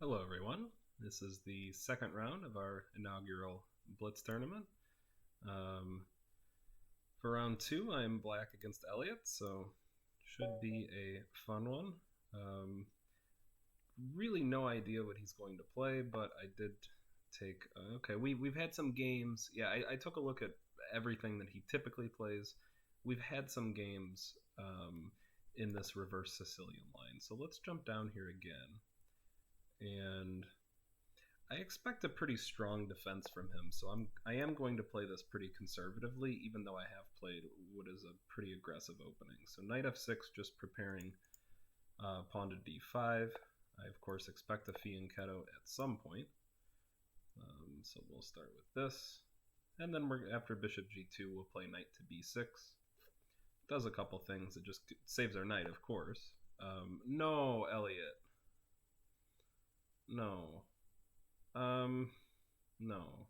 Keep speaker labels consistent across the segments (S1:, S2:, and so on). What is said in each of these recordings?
S1: Hello everyone, this is the second round of our inaugural Blitz tournament. For round 2 I'm black against Elliott, so should be a fun one. Really no idea what he's going to play, but I did take... okay, we've had some games. Yeah, I took a look at everything that he typically plays. We've had some games in this reverse Sicilian line, so let's jump down here again. And I expect a pretty strong defense from him, so I am going to play this pretty conservatively, even though I have played what is a pretty aggressive opening. So knight f6, just preparing pawn to d5. I, of course, expect a fianchetto at some point. So we'll start with this. And then after bishop g2, we'll play knight to b6. Does a couple things. It just saves our knight, of course. No, Elliott. No. No.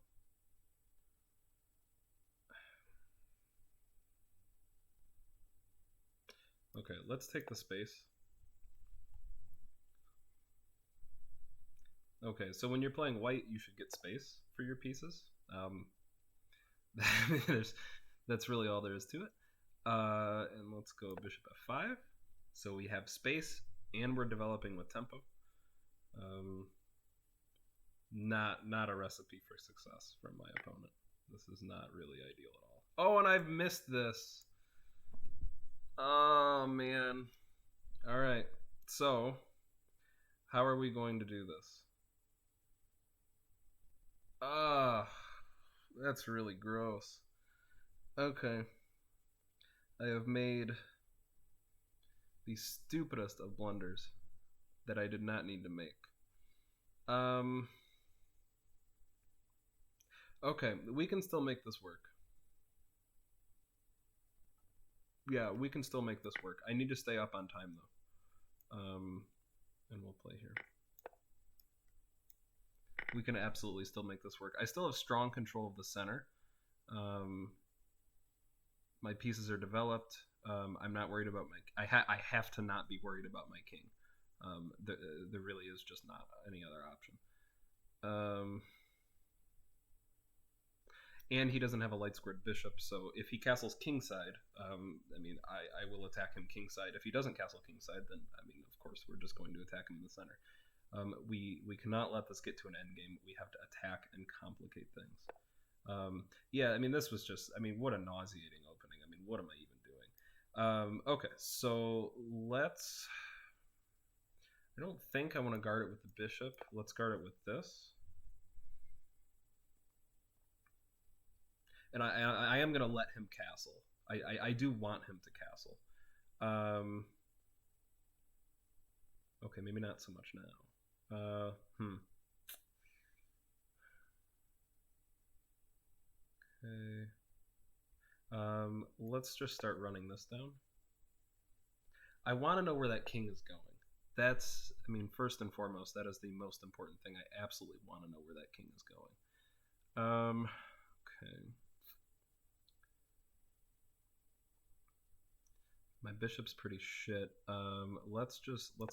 S1: Okay, let's take the space. Okay, so when you're playing white, you should get space for your pieces. That's really all there is to it. And let's go bishop f5. So we have space, and we're developing with tempo. Not a recipe for success from my opponent. This is not really ideal at all. Oh, and I've missed this. Oh, man. All right. So, how are we going to do this? That's really gross. Okay. I have made the stupidest of blunders that I did not need to make. Okay, we can still make this work. Yeah, we can still make this work. I need to stay up on time, though. And we'll play here. We can absolutely still make this work. I still have strong control of the center. My pieces are developed. I'm not worried about my... I have to not be worried about my king. There really is just not any other option. And he doesn't have a light squared bishop, so if he castles kingside, I will attack him kingside. If he doesn't castle kingside, then, of course, we're just going to attack him in the center. We cannot let this get to an endgame. We have to attack and complicate things. Yeah, this was just, what a nauseating opening. What am I even doing? Okay, so let's... I don't think I want to guard it with the bishop. Let's guard it with this. And I am going to let him castle. I do want him to castle. Okay, maybe not so much now. Okay. Let's just start running this down. I want to know where that king is going. That's, first and foremost, that is the most important thing. I absolutely want to know where that king is going. Okay. My bishop's pretty shit. Let's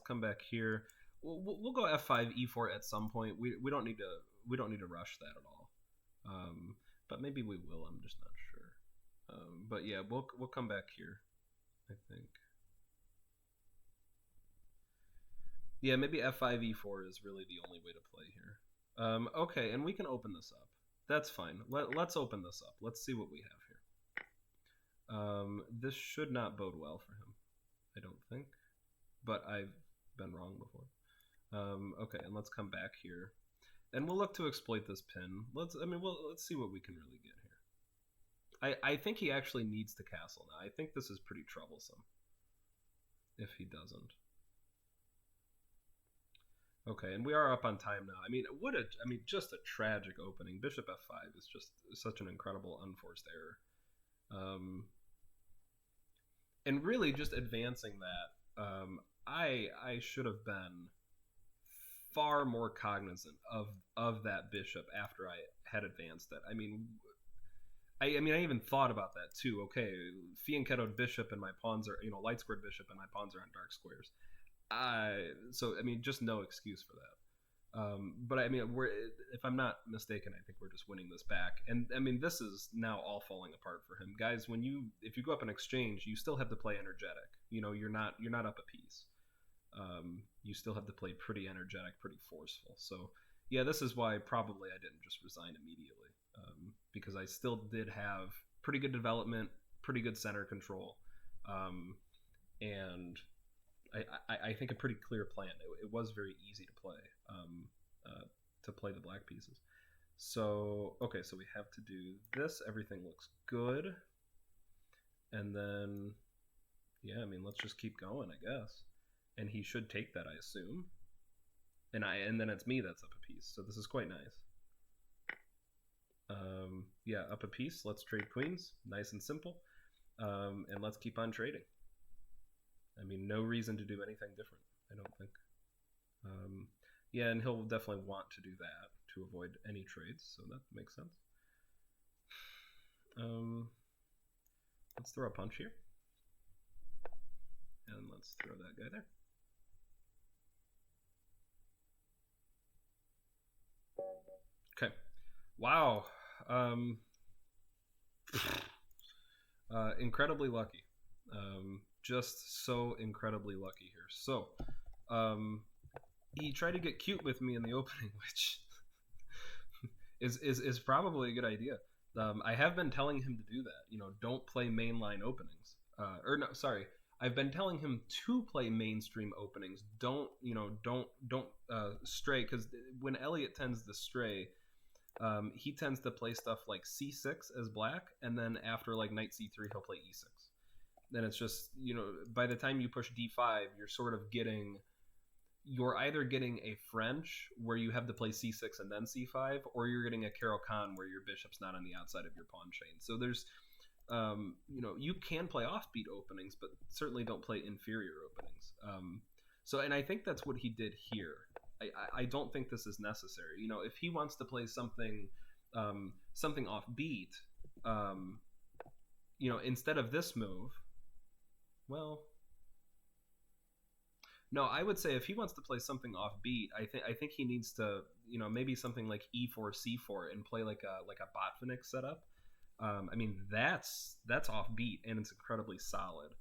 S1: come back here. We'll go f5, e4 at some point. We don't need to rush that at all. But maybe we will. I'm just not sure. But yeah, we'll come back here, I think. Yeah, maybe f5, e4 is really the only way to play here. Okay, and we can open this up. That's fine. Let's open this up. Let's see what we have here. This should not bode well for him, I don't think. But I've been wrong before. Okay, and let's come back here. And we'll look to exploit this pin. Let's see what we can really get here. I think he actually needs to castle now. I think this is pretty troublesome if he doesn't. Okay, and we are up on time now. Just a tragic opening. Bishop f5 is just such an incredible unforced error. And really just advancing that, I should have been far more cognizant of that bishop after I had advanced it. I even thought about that too. Okay, fianchettoed bishop and my pawns are, light squared bishop and my pawns are on dark squares. So just no excuse for that. But I mean, if I'm not mistaken, I think we're just winning this back. And I mean, this is now all falling apart for him, guys. If you go up an exchange, you still have to play energetic. You're not up a piece. You still have to play pretty energetic, pretty forceful. So yeah, this is why probably I didn't just resign immediately, because I still did have pretty good development, pretty good center control, and I think a pretty clear plan. It was very easy to play the black pieces. So okay, so we have to do this. Everything looks good, and then yeah, I mean, let's just keep going, I guess. And he should take that, I assume. And then it's me that's up a piece. So this is quite nice. Yeah, up a piece. Let's trade queens. Nice and simple. And let's keep on trading. I mean, no reason to do anything different, I don't think. Yeah, and he'll definitely want to do that to avoid any trades, so that makes sense. Let's throw a punch here. And let's throw that guy there. Okay. Wow. Incredibly lucky. Just so incredibly lucky here. So, he tried to get cute with me in the opening, which is probably a good idea. I have been telling him to do that. Don't play mainline openings. I've been telling him to play mainstream openings. Don't stray, because when Elliott tends to stray, he tends to play stuff like c6 as black, and then after like knight c3, he'll play e6. Then it's just, by the time you push d5, you're either getting a French where you have to play c6 and then c5, or you're getting a Karrotspls where your bishop's not on the outside of your pawn chain. So there's you can play offbeat openings, but certainly don't play inferior openings. And I think that's what he did here. I don't think this is necessary. If he wants to play something offbeat, instead of this move, well, no, I would say if he wants to play something offbeat, I think he needs to, maybe something like e4 c4 and play like a Botvinnik setup. I mean, that's offbeat, and it's incredibly solid.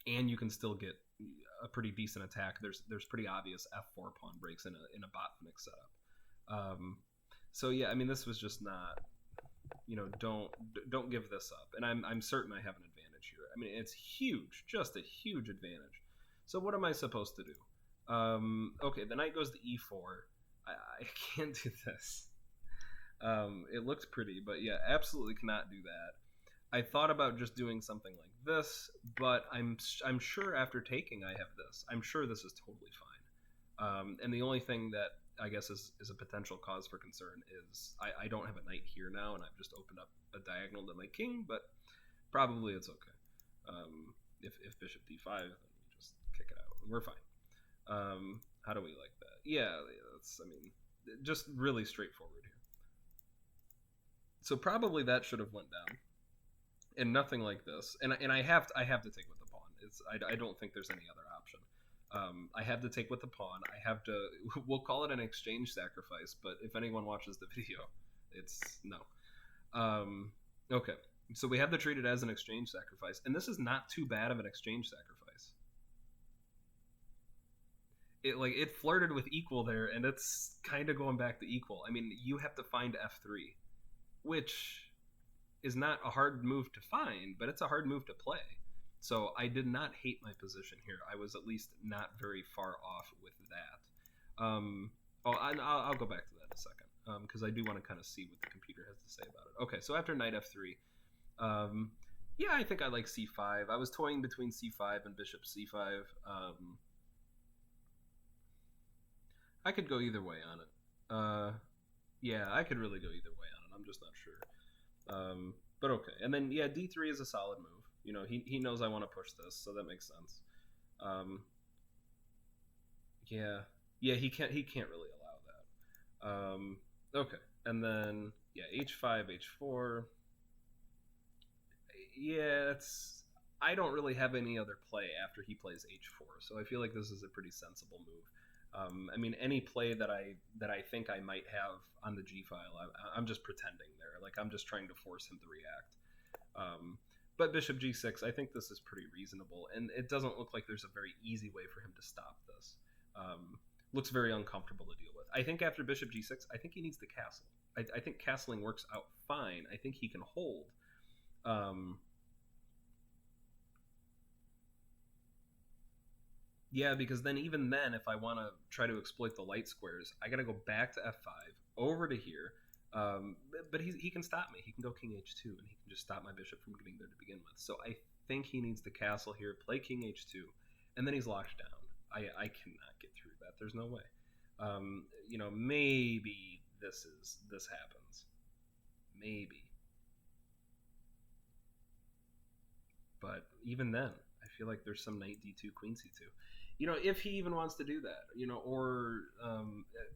S1: And you can still get a pretty decent attack. There's pretty obvious f4 pawn breaks in a Botvinnik setup. So yeah, I mean, this was just not, don't give this up. And I'm certain I have an advantage here. I mean, it's huge, just a huge advantage. So what am I supposed to do? Okay, the knight goes to e4. I can't do this. It looks pretty, but yeah, absolutely cannot do that. I thought about just doing something like this, but I'm sure after taking I have this. I'm sure this is totally fine. And the only thing that I guess is a potential cause for concern is I don't have a knight here now, and I've just opened up a diagonal to my king, but probably it's okay. If bishop d5, then we just kick it out, and we're fine. How do we like that? Yeah, that's, I mean, just really straightforward here. So probably that should have went down, and nothing like this. And I have to take with the pawn. I don't think there's any other option. I have to take with the pawn. I have to. We'll call it an exchange sacrifice, but if anyone watches the video, it's no. Okay, so we have to treat it as an exchange sacrifice, and this is not too bad of an exchange sacrifice. It flirted with equal there, and it's kind of going back to equal. I mean, you have to find f3, which is not a hard move to find, but it's a hard move to play. So I did not hate my position here. I was at least not very far off with that. I'll go back to that in a second, because I do want to kind of see what the computer has to say about it. Okay, so after knight f3, yeah, I think I like c5. I was toying between c5 and bishop c5. I could go either way on it. Yeah, I could really go either way on it. I'm just not sure. But okay. And then, yeah, d3 is a solid move. He knows I want to push this, so that makes sense. Yeah, he can't really allow that. Okay, and then yeah, h5, h4. Yeah, I don't really have any other play after he plays h4, so I feel like this is a pretty sensible move. I mean, any play that I think I might have on the G file, I'm just pretending there. Like I'm just trying to force him to react. But Bishop G6, I think this is pretty reasonable, and it doesn't look like there's a very easy way for him to stop this. Looks very uncomfortable to deal with. I think after Bishop G6, I think he needs to castle. I think castling works out fine. I think he can hold. Yeah, because then even then, if I want to try to exploit the light squares, I got to go back to F5, over to here. But he can stop me. He can go King H2, and he can just stop my bishop from getting there to begin with. So I think he needs to castle here, play King H2, and then he's locked down. I cannot get through that. There's no way. Maybe this happens. Maybe. But even then, I feel like there's some knight d2, queen c2. If he even wants to do that, or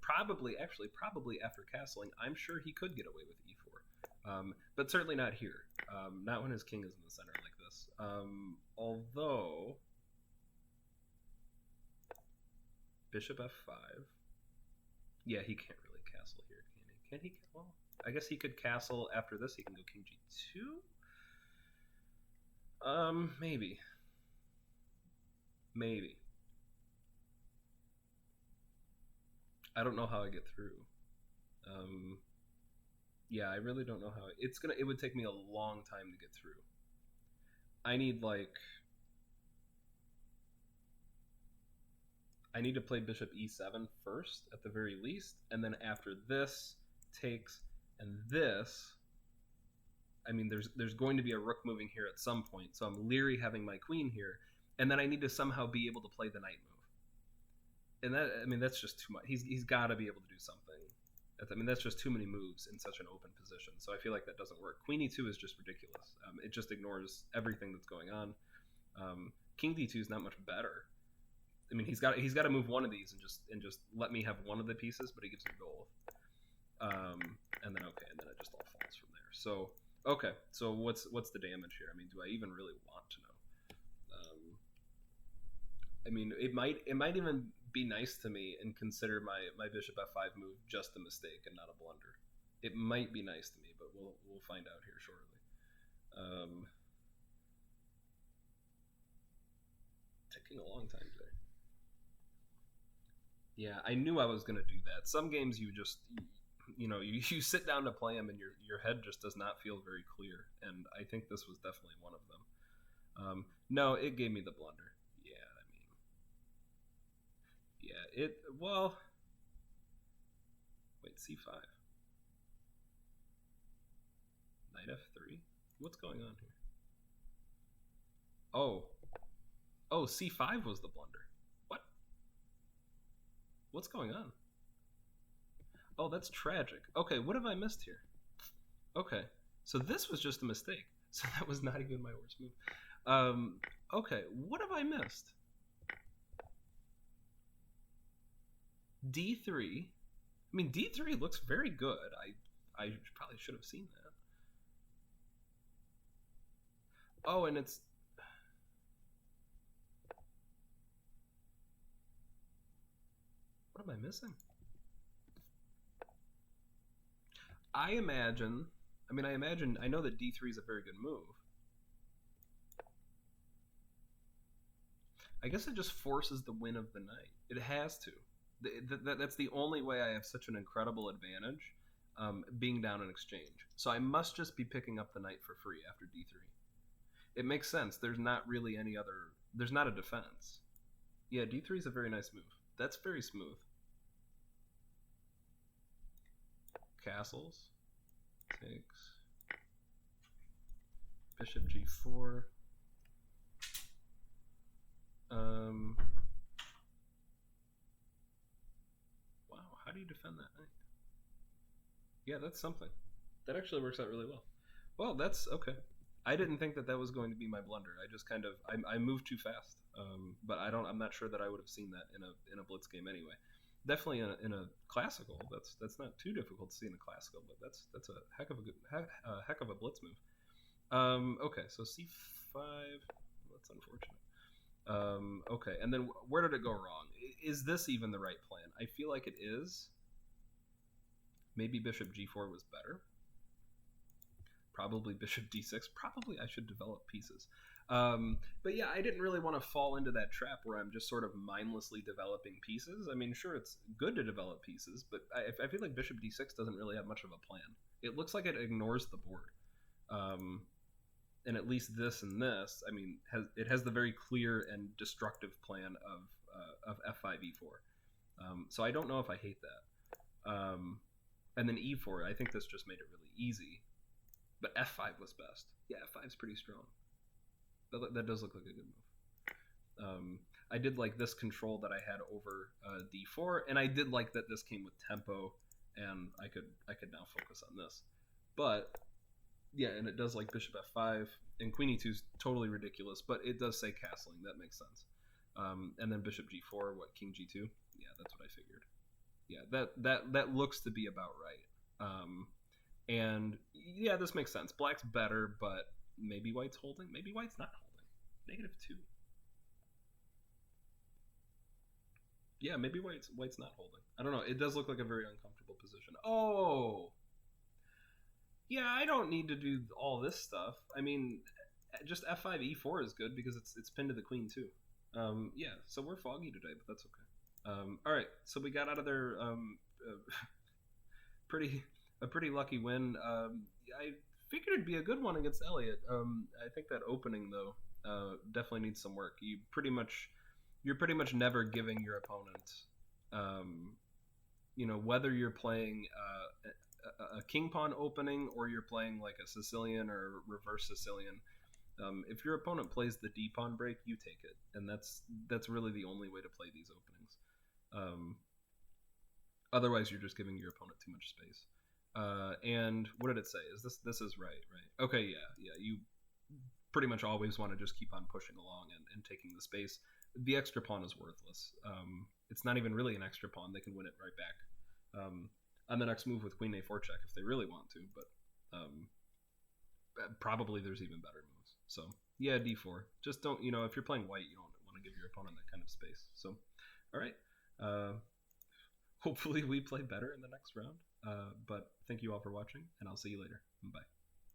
S1: probably after castling, I'm sure he could get away with e4, but certainly not here. Not when his king is in the center like this. Although bishop f5, yeah, he can't really castle here, can he? Can he? Well, I guess he could castle after this. He can go king g2. Maybe. I don't know how I get through. Yeah, I really don't know how it would take me a long time to get through. I need to play bishop e7 first at the very least, and then after this takes and this, I mean, there's going to be a rook moving here at some point, so I'm leery having my queen here, and then I need to somehow be able to play the knight move. And that's just too much. He's got to be able to do something. That's just too many moves in such an open position. So I feel like that doesn't work. Queen e2 is just ridiculous. It just ignores everything that's going on. King d2 is not much better. I mean, he's got to move one of these and just let me have one of the pieces, but he gives me both. And then and then it just all falls from there. So okay, so what's the damage here? I mean, do I even really want to know? I mean, it might even be nice to me and consider my bishop f5 move just a mistake and not a blunder. It might be nice to me, but we'll find out here shortly. Taking a long time today. Yeah, I knew I was going to do that. Some games you just you sit down to play them and your head just does not feel very clear, and I think this was definitely one of them. No, it gave me the blunder. Wait, c5. Knight f3? What's going on here? Oh, c5 was the blunder. What's going on? Oh, that's tragic. Okay, what have I missed here? Okay, so this was just a mistake. So that was not even my worst move. Okay, what have I missed? d3. I mean, d3 looks very good. I probably should have seen that. Oh, and it's... What am I missing? I know that d3 is a very good move. I guess it just forces the win of the knight. It has to. That's the only way I have such an incredible advantage, being down in exchange. So I must just be picking up the knight for free after d3. It makes sense. There's not really any other... There's not a defense. Yeah, d3 is a very nice move. That's very smooth. Castles. Takes. Bishop g4. Wow, how do you defend that knight? Yeah, that's something. That actually works out really well. Well, that's okay. I didn't think that was going to be my blunder. I just kind of I moved too fast. But I'm not sure that I would have seen that in a blitz game anyway. Definitely in a classical. That's not too difficult to see in a classical, but that's a heck of a blitz move. Okay, so c5. That's unfortunate. Okay, and then where did it go wrong? Is this even the right plan? I feel like it is. Maybe bishop g4 was better. Probably bishop d6. Probably I should develop pieces. But yeah, I didn't really want to fall into that trap where I'm just sort of mindlessly developing pieces. I mean, sure, it's good to develop pieces, but I feel like bishop d6 doesn't really have much of a plan. It looks like it ignores the board. And at least this and this, I mean, it has the very clear and destructive plan of f5 e4. So I don't know if I hate that. And then e4, I think this just made it really easy. But f5 was best. Yeah, f5's pretty strong. That does look like a good move. I did like this control that I had over d4, and I did like that this came with tempo, and I could now focus on this. But yeah, and it does like bishop f5, and queen e2 is totally ridiculous, but it does say castling. That makes sense. And then bishop g4, what, king g2? Yeah, that's what I figured. Yeah, that looks to be about right. And yeah, this makes sense. Black's better, but maybe white's holding. Maybe white's not holding. -2. Yeah, maybe white's not holding. I don't know. It does look like a very uncomfortable position. Oh, yeah. I don't need to do all this stuff. I mean, just f5 e4 is good because it's pinned to the queen too. Yeah. So we're foggy today, but that's okay. All right. So we got out of there. A pretty lucky win. I figured it'd be a good one against Elliott. I think that opening though definitely needs some work. You're pretty much never giving your opponent, whether you're playing a king pawn opening or you're playing like a Sicilian or reverse Sicilian. If your opponent plays the d pawn break, you take it, and that's really the only way to play these openings. Otherwise, you're just giving your opponent too much space. And what did it say? Is this is right? Okay, yeah. You pretty much always want to just keep on pushing along and taking the space. The extra pawn is worthless. It's not even really an extra pawn. They can win it right back. On the next move with queen a4 check if they really want to, but probably there's even better moves. So yeah, d4. Just don't, if you're playing white, you don't want to give your opponent that kind of space. So, all right. Hopefully we play better in the next round. But thank you all for watching, and I'll see you later. Bye.